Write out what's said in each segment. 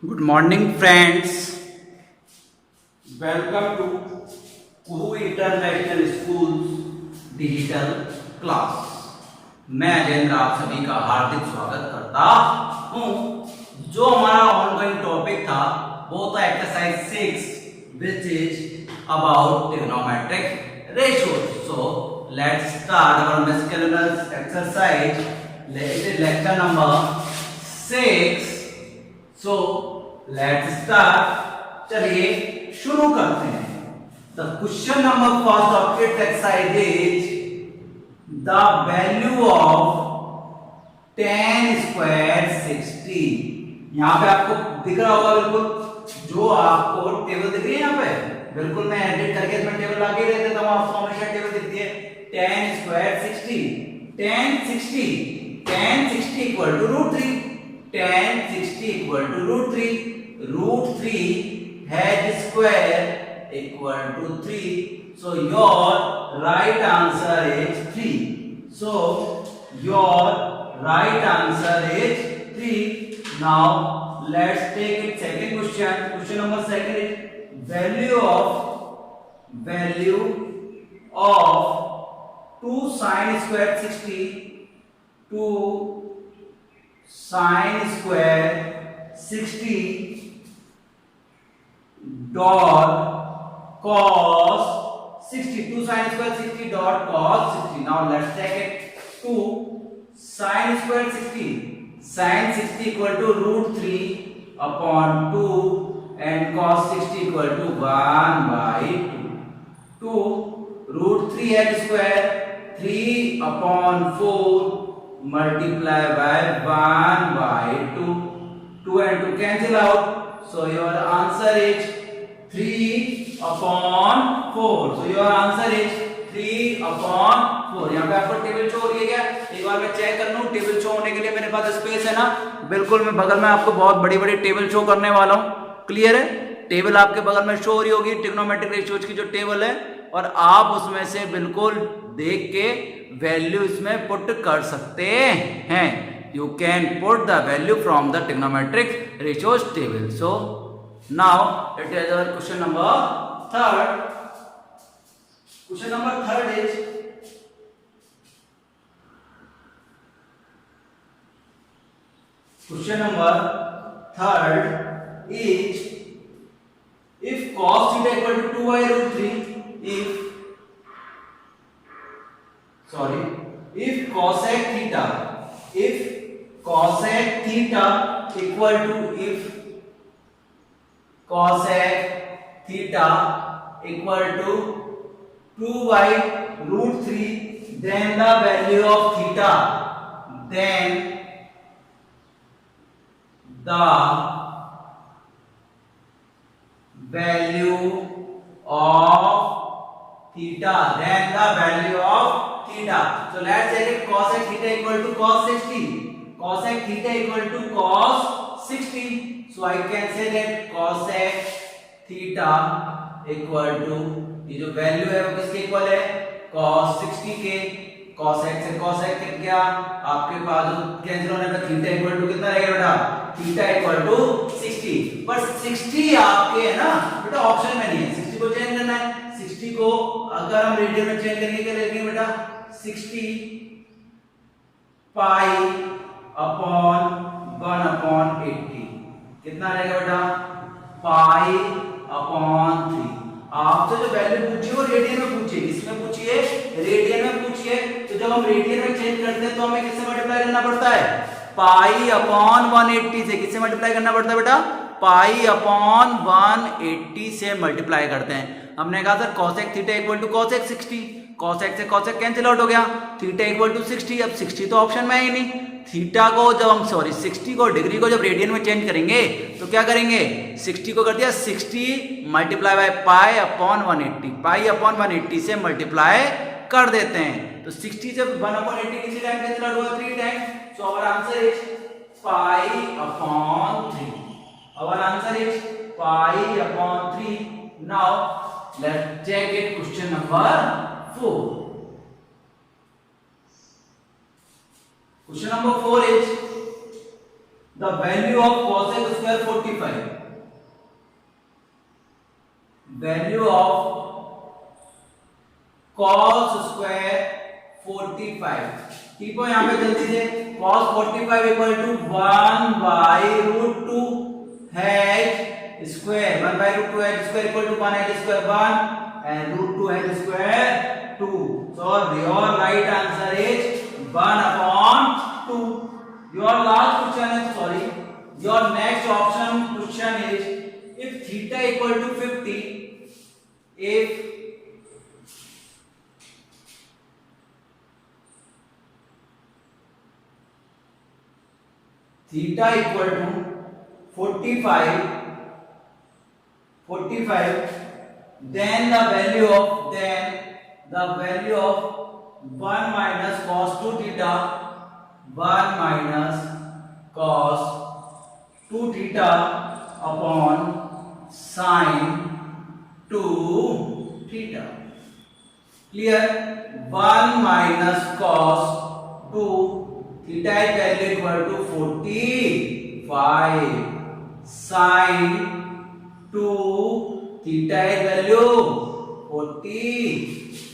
Good morning, friends. Welcome to Kuhu international school digital class. मैं अजेंद्र आप सभी का हार्दिक स्वागत करता हूँ। जो हमारा ऑनगोइंग टॉपिक था वो था exercise 6 which is about trigonometric ratios. So let's start our मिसcellaneous exercise. It is lecture number 6. So let's start. चलिए शुरू करते हैं। The question number first of it exercise is the value of tan square 60। यहाँ पे आपको दिख रहा होगा बिल्कुल, जो आपको टेबल दिख रही है यहाँ पे, बिल्कुल मैं एडिट करके इसमें टेबल लाके दे देता हूँ, आपको हमेशा टेबल दिखती है। tan square 60, tan 60 equal to √3, tan 60 equal to √3, √3 hedge square equal to 3. So your right answer is 3. So your right answer is 3. Now let's take it second question. Question number second is value of 2 sin square 60 to sin square 60 dot cos 60, 2 sin square 60 dot cos 60. Now let's take it. 2 sin square 60, sin 60 equal to √3 upon 2 and cos 60 equal to 1 by 2. 2 √3 h square 3 upon 4 multiply by 1 by 2. 2 and 2 cancel out. So your answer is 3 upon 4. So your answer is 3 upon 4. यहाँ पे आपको table show हो रही है क्या? एक बार मैं check कर लूँ। टेबल शो होने के लिए मेरे पास स्पेस है ना, बिल्कुल मैं बगल में आपको बहुत बड़ी बड़ी टेबल शो करने वाला हूँ। क्लियर है? टेबल आपके बगल में शो हो रही होगी, ट्रिग्नोमेट्रिक रेशियोज की जो टेबल है, और आप उसमें से बिल्कुल देख के वैल्यू इसमें पुट कर सकते हैं। You can put the value from the trigonometric ratios table. So now it is our question number third. Question number third is if cos theta equal to 2 by √3, if cosec theta equal to cosec theta equal to 2 by √3, then the value of theta, then the value of theta, so let's take it. Cosec theta equal to cos 60, cosec theta equal to cos 60. So I can say that cosec theta equal to, ये जो value है वो किसके equal है? cos 60 के। cosec से cosec cut गया, आपके पास कैंसिल होने पर थीटा इक्वल टू कितना रहेगा बेटा? Theta equal to 60। पर 60 आपके है ना बेटा, ऑप्शन में नहीं है। 60 को चेंज करना है। 60 को अगर हम रेडियन में चेंज करेंगे क्या लिखेंगे बेटा? 60 पाई अपॉन 1 अपॉन 80 कितना रहेगा बेटा? पाई अपॉन 3। आपसे जो वैल्यू पूछी वो रेडियन में पूछिए, इसमें पूछिए, रेडियन में पूछिए। तो जब हम रेडियन में चेंज करते हैं तो हमें किससे मल्टीप्लाई करना पड़ता है? पाई अपॉन 180 से। किससे मल्टीप्लाई करना पड़ता है बेटा? पाई अपॉन 180 से मल्टीप्लाई करते हैं। हमने कहा sir cosec theta equal to cosec 60, cosec से cosec कैंसिल आउट हो गया, थीटा इक्वल टू 60। अब 60 तो ऑप्शन में है ही नहीं। थीटा को जब हम 60 को, डिग्री को जब रेडियन में चेंज करेंगे तो क्या करेंगे? 60 को कर दिया 60 multiply by pi upon 180, pi upon 180 से मल्टीप्लाई कर देते हैं। तो 60 से 1 अपॉन 80 किसी टाइम कैंसिल आउट हुआ? 3 time. So our answer is pi upon 3। Our answer is pi upon 3। Now let's check it. Question number 4। Question number 4 is the value of cosec square 45, value of cos square 45, ठीक हो। यहाँ पे जल्दी से cos 45 equal to 1 by root 2 h square, 1 by root 2 h square equal to 1 h square 1 and root 2 h square 2, so your right answer is 1 upon 2. Your last question is, sorry, your next option question is, if theta equal to 50, if theta equal to 45, then the value of 1 minus cos 2 theta, 1 minus cos 2 theta upon sin 2 theta. Clear? 1 minus cos 2 theta is value equal to 45, sin 2 theta is value 45.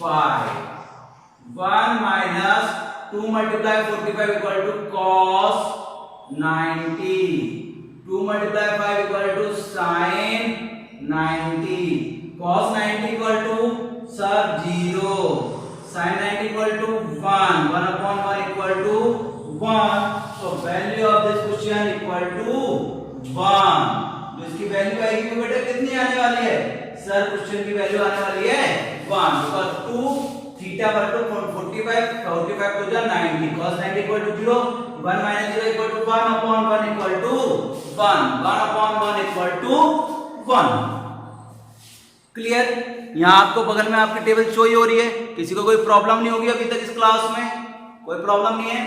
1 minus 2 multiply 45 equal to cos 90, 2 multiply 5 equal to sin 90, cos 90 equal to sir 0, sin 90 equal to 1, 1 upon 1 equal to 1, so value of this question equal to 1. तो इसकी value आएगी तो बेटा कितनी आने वाली है sir, question की वैल्यू आने वाली है 1, बिकॉज़ 2 थीटा पर to 45 45 to the 90, cos 90 equal to 0, 1 minus 0 equal to 1 upon 1 equal to 1, 1 upon 1 equal to 1. Clear? यहाँ आपको बगल में आपकी टेबल शो ही हो रही है, किसी को कोई प्रॉब्लम नहीं होगी अभी तक इस क्लास में, कोई प्रॉब्लम नहीं है।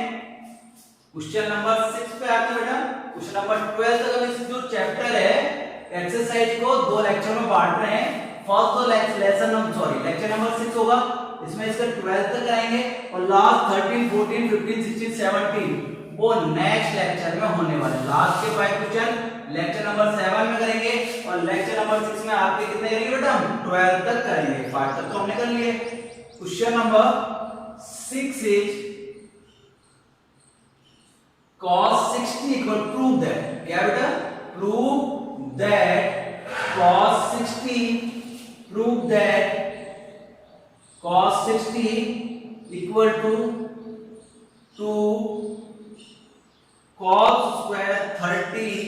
क्वेश्चन नंबर 6 पे आते हैं बेटा। क्वेश्चन नंबर 12 तक अभी जो चैप्टर है एक्सरसाइज को दो लेक्चर में बांट रहे हैं। फर्स्ट तो लेक्चर नंबर 6 होगा, इसमें इसका 12 तक आएंगे और लास्ट 13 14 15 16 17 वो नेक्स्ट लेक्चर में होने वाले। लास्ट के 5 क्वेश्चन लेक्चर नंबर 7 में करेंगे और लेक्चर नंबर 6 में आपके कितने करेंगे बेटा, हम 12 तक करेंगे। 5 तक तो हमने कर लिए। Question number 6 is cos 60 equal, prove that, क्या बेटा, prove that cos 60 equal to cos square 30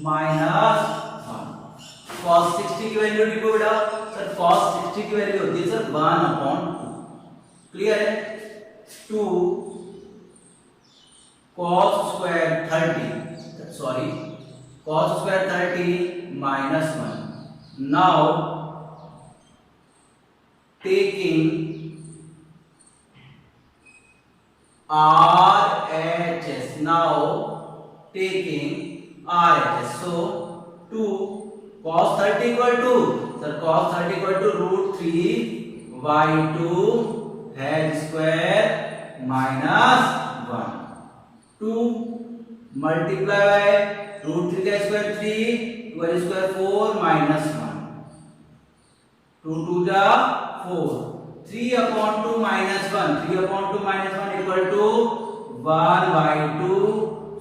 minus 1। cos 60 की वैल्यू लिखो बेटा सर, cos 60 की वैल्यू होती है सर 1 upon 2। क्लियर है? 2 cos square 30 minus 1. Now taking RHS, so 2 cos 30 equal to root 3 by 2 h square minus 1। 2 multiply by root 3 का square 3, 2 square 4 minus 1, 2 2 जा 4, 3 upon 2 minus 1, 3 upon 2 minus 1 equal to 1 by 2,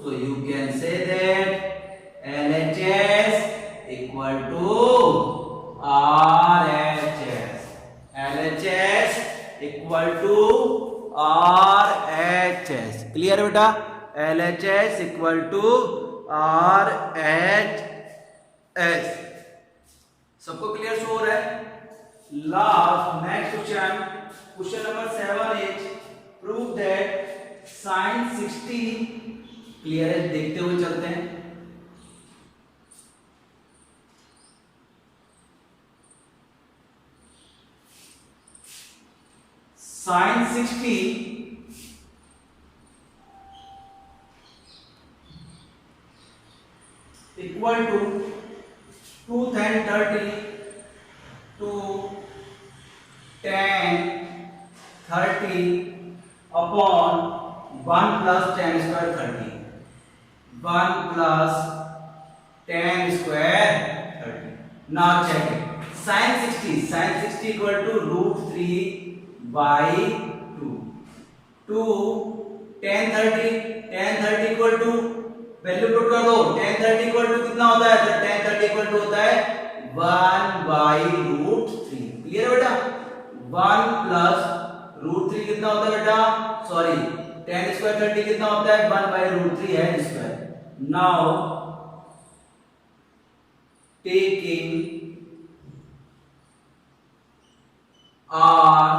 so you can say that LHS equal to RHS, LHS equal to RHS। Clear है बेटा? LHS equal to RHS। सबको clear show हो रहा है? Last next question number 7 is prove that sin 60, clear है? देखते हुए चलते हैं। sin 60 equal to 2 tan 30 to tan 30 upon 1 plus tan square 30। 1 plus tan square 30. Now check it. Sin 60 equal to root 3 by 2. 2 tan 30 equal to value put कर दो. tan 30 equal to कितना होता है? तो tan 30 इक्वल टू होता है 1 by root 3. Clear है बेटा? 1 plus root 3 कितना होता है बेटा? सॉरी, tan square 30 कितना होता है? 1 by root 3 है square. Now taking R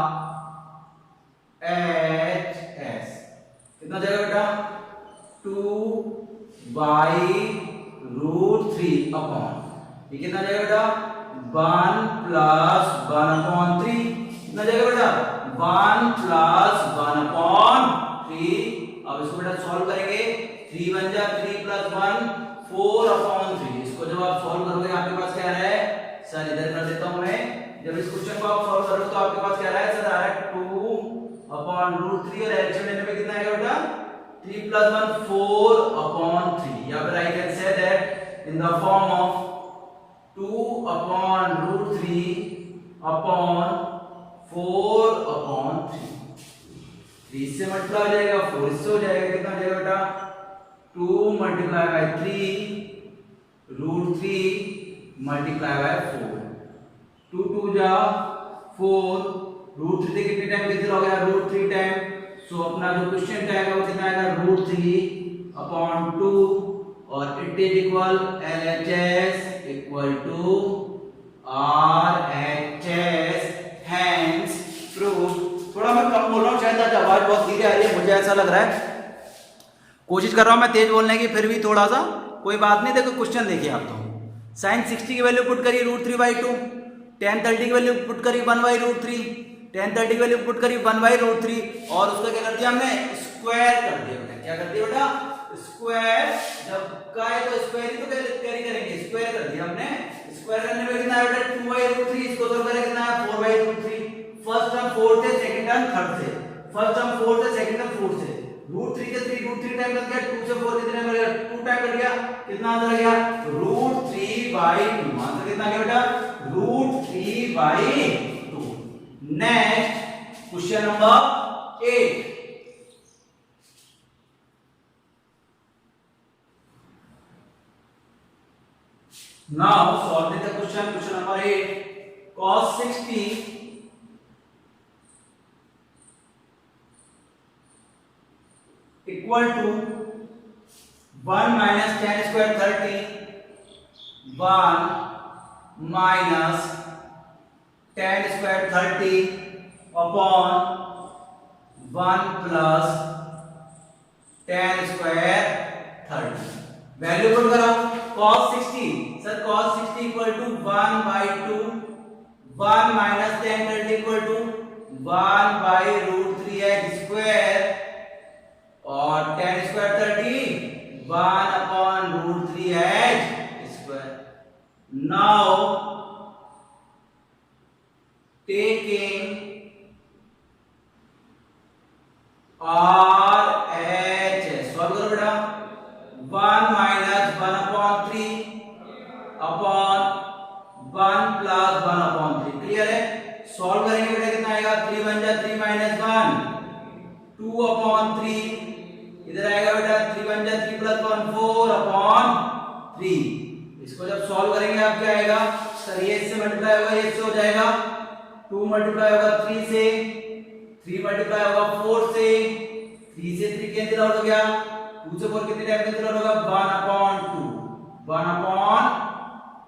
H S कितना जाएगा बेटा? 2 by root 3 अपॉन, ये कितना जाएगा बेटा? 1 plus 1 upon 3 कितना जाएगा बेटा? 1 plus 1 upon 3. अब इसको बेटा सॉल्व करेंगे. 3 1 जा 3 plus 1 4 upon 3. इसको जब आप सॉल्व करोगे आपके पास क्या आ रहा है? सर इधर कर देता हूं मैं. जब इस क्वेश्चन को आप सॉल्व करोगे तो आपके पास क्या आ रहा है? सर आ रहा है 2 upon root 3 और एलसीएम लेने पे कितना आएगा बेटा? 3 plus 1 4 upon 3. यहाँ पर I can say that in the form of 2 upon root 3 upon 4 upon 3. 3 से मल्टीप्लाई हो जाएगा, 4 इससे हो जाएगा. कितना हो जाएगा बेटा? 2 multiplied by 3 root 3 multiplied by 4. 2 2 जा 4 root 3 से कितने टाइम कैंसिल हो गया? root 3 time. सो अपना जो क्वेश्चन का आएगा वो कितना आएगा? root 3 upon 2 और it is equal LHS equal to RHS. Hence proof. थोड़ा मैं कम बोल रहा हूँ शायद आज आवाज बहुत धीरे आ रही है, मुझे ऐसा लग रहा है. कोशिश कर रहा हूँ मैं तेज बोलने की, फिर भी थोड़ा सा कोई बात नहीं. देखो क्वेश्चन देखिए आप. तो sin 60 की वैल्यू पुट करिए रूट 3 बाई 2. tan 30 की वैल्यू पुट करी 1 बाई रूट 3. tan 30 की वैल्यू पुट करी 1 बाई रूट 3 और उसका क्या कर दिया हमने? स्क्वायर कर दिया. क्या कर दिया बेटा? स्क्वायर. जब का है तो स्क्वायर ही तो कैरी करेंगे. स्क्वायर कर दिया हमने. स्क्वायर करने में कितना है बेटा? 2 बाई रूट 3. इसको सॉल्व करें कितना है? 4 बाई रूट 3. फर्स्ट टर्म 4 से, सेकंड टर्म 3 से. फर्स्ट टर्म 4 से, सेकंड टर्म 4 से. रूट 3 से 3 रूट 3 टाइम कर दिया. 2 से 4 कितने में गया? 2 टाइम कर दिया. कितना आंसर आ गया? Root 3 by 2. आंसर कितना आ गया बेटा? Root 3 by 2. Next question number 8. Now solve the question. Question number 8. Cos 60 equal to 1 minus tan square 30. 1 minus tan square 30 upon 1 plus tan square 30. Value put करो. cos 60, sir cos 60 equal to 1 by 2. 1 minus tan 30 equal to 1 by root 3h square और tan square 30 1 upon root 3h square. Now taking RHS solve करो बेटा. 1 minus 1 upon 3 upon 1 plus 1 upon 3. Clear है? Solve करेंगे बेटा कितना आएगा? 3 1 जा 3 minus 1 2 upon 3. इधर आएगा बेटा 3 1 जा 3 plus 1 4 upon 3. इसको जब सॉल्व करेंगे आप क्या आएगा? सर ये इससे मल्टीप्लाई होगा, ये इससे हो जाएगा. 2 मल्टीप्लाई होगा 3 से, 3 मल्टीप्लाई होगा 4 से, 3 से 3 कैंसिल आउट हो गया. 2 से 4 कितने टाइम कैंसिल आउट होगा? 1 upon 2. 1 upon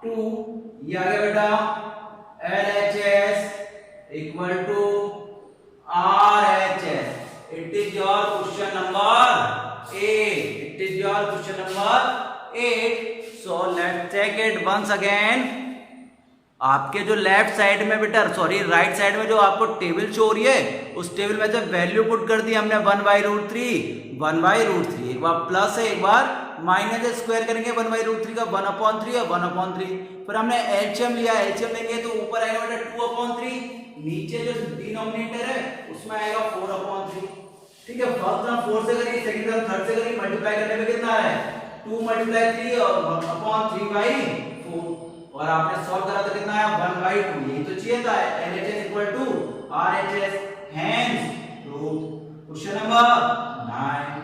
2. ये आ गया बेटा LHS equal to RHS. It is your question number 8. It is your question number 8. So let's check it once again. आपके जो लेफ्ट साइड में बेटा सॉरी राइट साइड में जो आपको टेबल शो हो रही है उस टेबल में से वैल्यू पुट कर दी हमने 1 बाई रूट 3. 1 बाई रूट 3 एक बार प्लस है एक बार माइनस है. स्क्वायर करेंगे 1 बाई रूट 3 का 1 अपॉन 3 और 1 अपॉन 3. फिर हमने एलसीएम लिया. एलसीएम लेंगे तो ऊपर आएगा बेटा 2 अपॉन 3. नीचे जो डिनोमिनेटर है उसमें आएगा 4 अपॉन 3. ठीक है? फर्स्ट टर्म 4 से करिए, सेकंड टर्म 3 से करिए. मल्टीप्लाई करने में कितना है? 2 मल्टीप्लाई 3 और अपॉन 3/4 और आपने सॉल्व करा तो कितना आया 1/2 यही तो चाहिए था LHS equal to RHS hence proof question number 9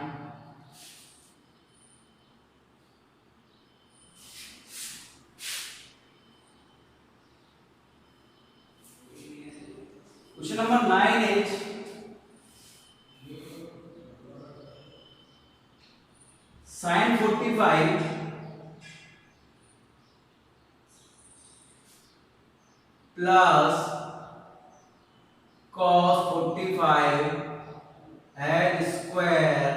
Question number 9 is sin 45 plus cos 45 head square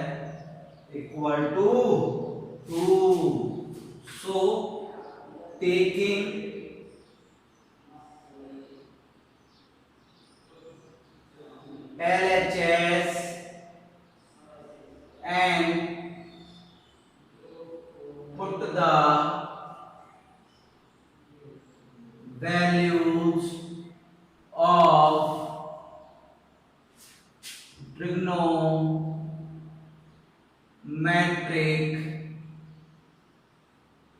equal to 2. So taking LHS and put the values of trigonometric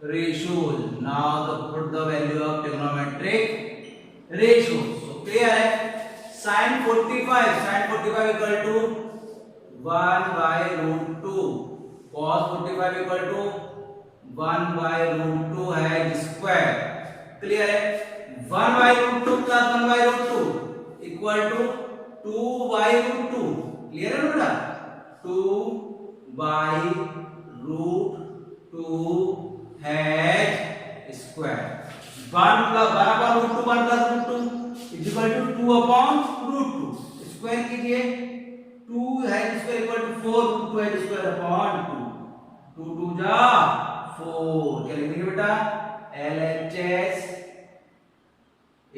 ratios. Now put the value of trigonometric ratios. So clear है sin 45 equal to 1/√2 cos 45 equal to 1/√2 है square clear है 1/√2 plus 1/√2 equal to 2/√2 clear है बेटा 2/√2 है square 1 plus 1/√2 1 plus √2 is equal to 2/√2 square कीजिए 2 है square equal to 4 √2 है square upon 2 2 2 जा 4 क्या लिखेंगे बेटा LHS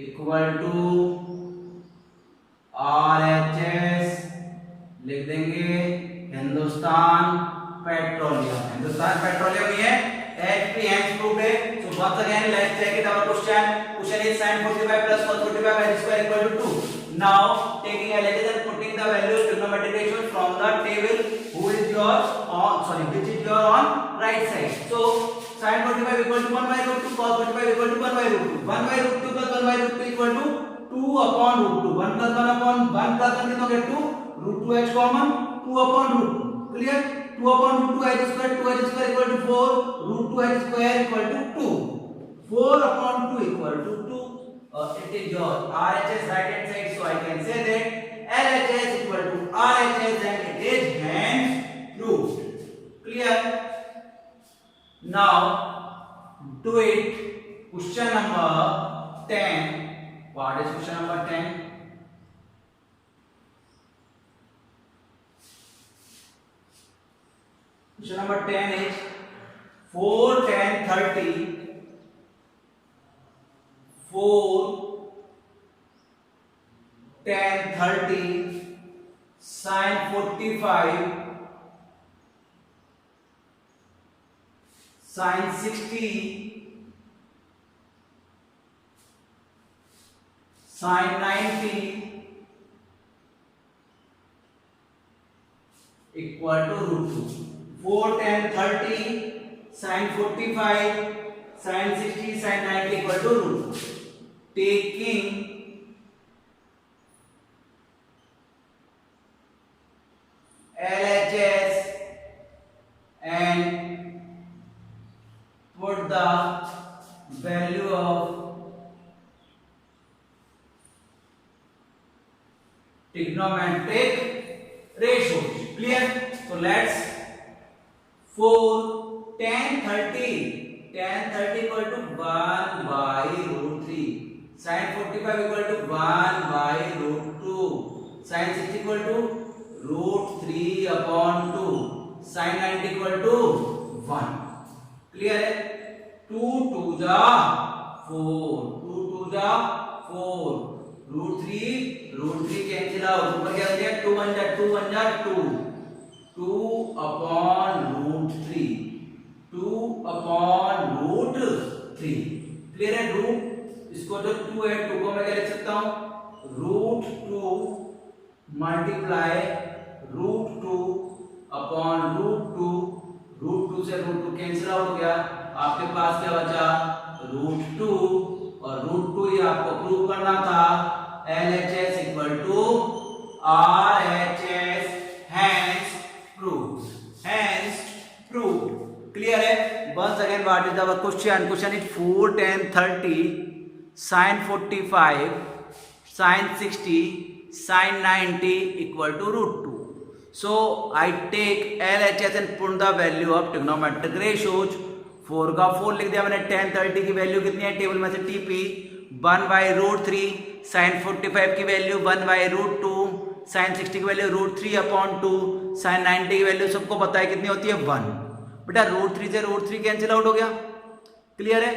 इक्वल टू RHS लिख देंगे हिंदुस्तान पेट्रोलियम ये HP hence proved है so once again let's check it our question is sin 45 plus cos 45 h square equal to 2 now taking LHS and putting the value of trigonometric ratios from the table which is your on right side so sin 45 equal to 1/√2 cos 45 equal to 1/√2 1/√2 plus 1/√2 equal to 2/√2 1 plus 1 upon 1 plus 1 कितना get 2 √2h common 2/√2 clear 2/√2 h square 2h square equal to 4 √2h square equal to 2 4/2 equal to 2 it is your RHS right hand side so I can say that LHS equal to RHS and it is hence proved clear now do it question number 10 what is question number 10 question number 10 is 4 10 30 4 10 30 sin 45 sin 60 sin 90 equal to √2 4 10 30 sin 45 sin 60 sin 90 equal to √2 taking LHS and put the value of trigonometric ratios clear so let's 4 10 30 equal to 1/√3 sin 45 equal to 1/√2 sin 60 equal to √3/2 sin 90 equal to 1 clear है 2 2 जा 4 2 2 जा 4 √3 cancel out ऊपर क्या हो गया 2 1 जा 2 1 जा 2 2/√3 2/√3 clear है रूट इसको जो 2 है 2 को मैं क्या लिख सकता हूं √2 मल्टीप्लाई √2/√2 रूट 2 से रूट 2 कैंसिल आउट हो गया, आपके पास क्या बचा रूट 2, और रूट 2 ये आपको प्रूव करना था LHS equal to RHS, hence prove. Clear है? once again what is our question is 4 10 30 sin 45 sin 60 sin 90 equal to root 2. So I take LHS and put the value of trigonometric ratios. 4 का 4 लिख दिया मैंने, 10 30 की value कितनी है table में से TP 1 बाई रूट 3, sin 45 की वैल्यू 1 बाई रूट 2, sin 60 की वैल्यू रूट 3 अपॉन 2, sin 90 की वैल्यू सबको पता है कितनी होती है 1। बेटा रूट 3 से रूट 3 कैंसिल आउट हो गया, क्लियर है?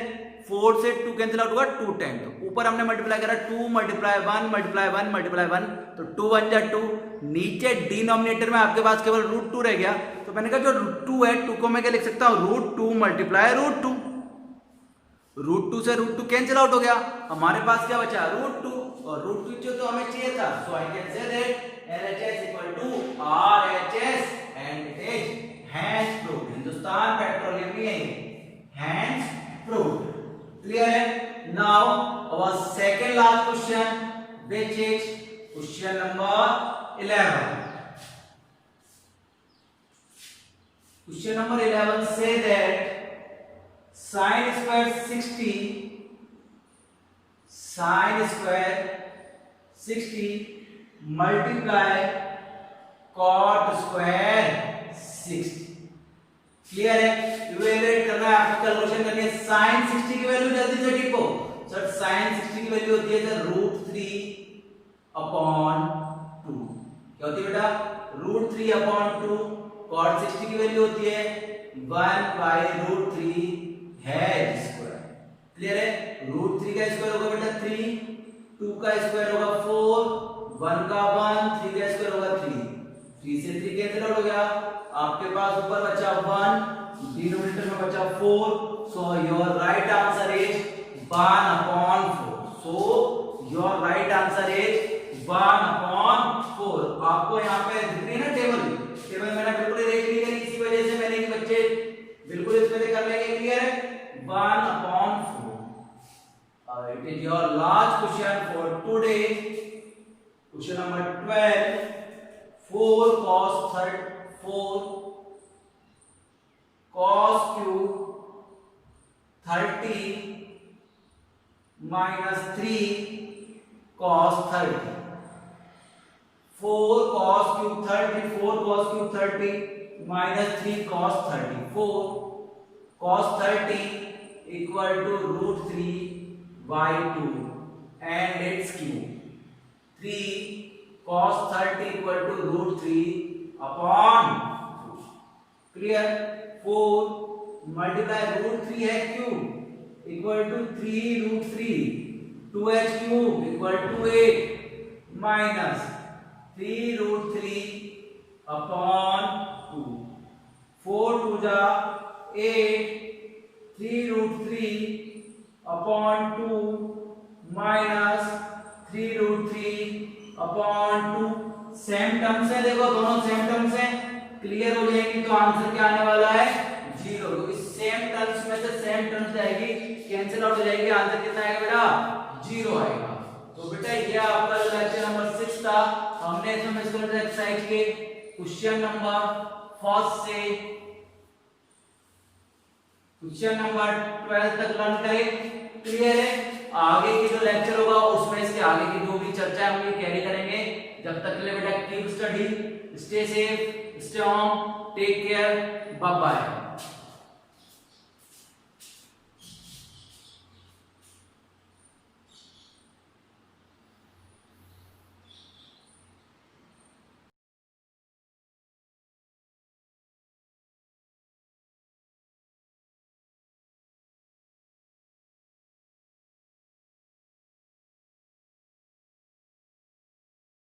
4 से 2 कैंसिल आउट होगा 2 टाइम, तो ऊपर हमने मल्टीप्लाई करा 2 मल्टीप्लाई 1 मल्टीप्लाई 1 मल्टीप्लाई 1, तो 2 1 जा 2, नीचे डिनोमिनेटर में आपके पास केवल रूट 2 रह गया, तो मैंने कहा जो रूट 2 है 2 को मैं क्या लिख सकता हूँ रूट 2 मल्टीप्लाई रूट 2, रूट 2 से रूट 2 कैंसिल आउट हो गया, हमारे पास क्या बचा रूट 2, और रूट 2 जो तो हमें चाहिए था, so I can say that LHS equal to RHS and it is hence proved. Hindustan Petroleum भी है हैंस प्रूव्ड। क्लियर है? Now our second last question which is question number 11। Question number 11 say that sin square 60 multiply cot square 60। Clear है? Evaluate करना है आपको, calculation करनी है। sin 60 की वैल्यू जल्दी से टिपो सर। sin 60 की वैल्यू होती है सर रूट 3 अपॉन 2। क्या होती है बेटा? Root 3 upon 2। cot 60 की वैल्यू होती है 1 बाई रूट 3 है स्क्वायर। क्लियर है? रूट 3 का स्क्वायर होगा बेटा 3, 2 का स्क्वायर होगा 4, 1 का 1, 3 का स्क्वायर होगा 3, 3 से 3 कैंसिल आउट हो गया, आपके पास ऊपर बचा 1, डिनोमिनेटर में बचा 4, so your right answer is 1 upon 4। So your right answer is 1 upon 4। आपको यहाँ पे दिख रही है ना टेबल मैंने बिल्कुल रेख ली है, इसी वजह से मैंने कि बच्चे बिल्कुल इसमें से कर लेंगे। क्लियर है? 1 upon 4। It is your last question for today. Question number 12. 4 cos cube 30 minus 3 cos 30। 4 cos cube 30, 4 cos cube 30 minus 3 cos 30। 4 cos 30 equal to root 3 by 2 and its cube। 3 cos 30 equal to root 3 upon 2। Clear? 4 multiply root 3 है cube equal to 3 root 3, 2h cube equal to 8 minus 3 root 3 upon 2। 4 2 जा 8, 3 root 3 upon 2 minus 3 root 3 upon 2। Same terms है, देखो दोनों same terms हैं, clear हो जाएगी तो answer क्या आने वाला है 0। क्योंकि सेम टर्म्स में से सेम टर्म्स जाएगी, कैंसिल आउट हो जाएगी, आंसर कितना आएगा बेटा 0 आएगा। तो बेटा ये आपका लेक्चर नंबर 6 था। हमने इसमें एक्सरसाइज के क्वेश्चन नंबर फर्स्ट से क्वेश्चन नंबर 12 तक लर्न करें। क्लियर है? आगे की जो लेक्चर होगा उसमें इसके आगे की जो भी चर्चा है हम ये कैरी करेंगे। जब तक के लिए बेटा keep study, stay safe, stay home, take care, bye bye.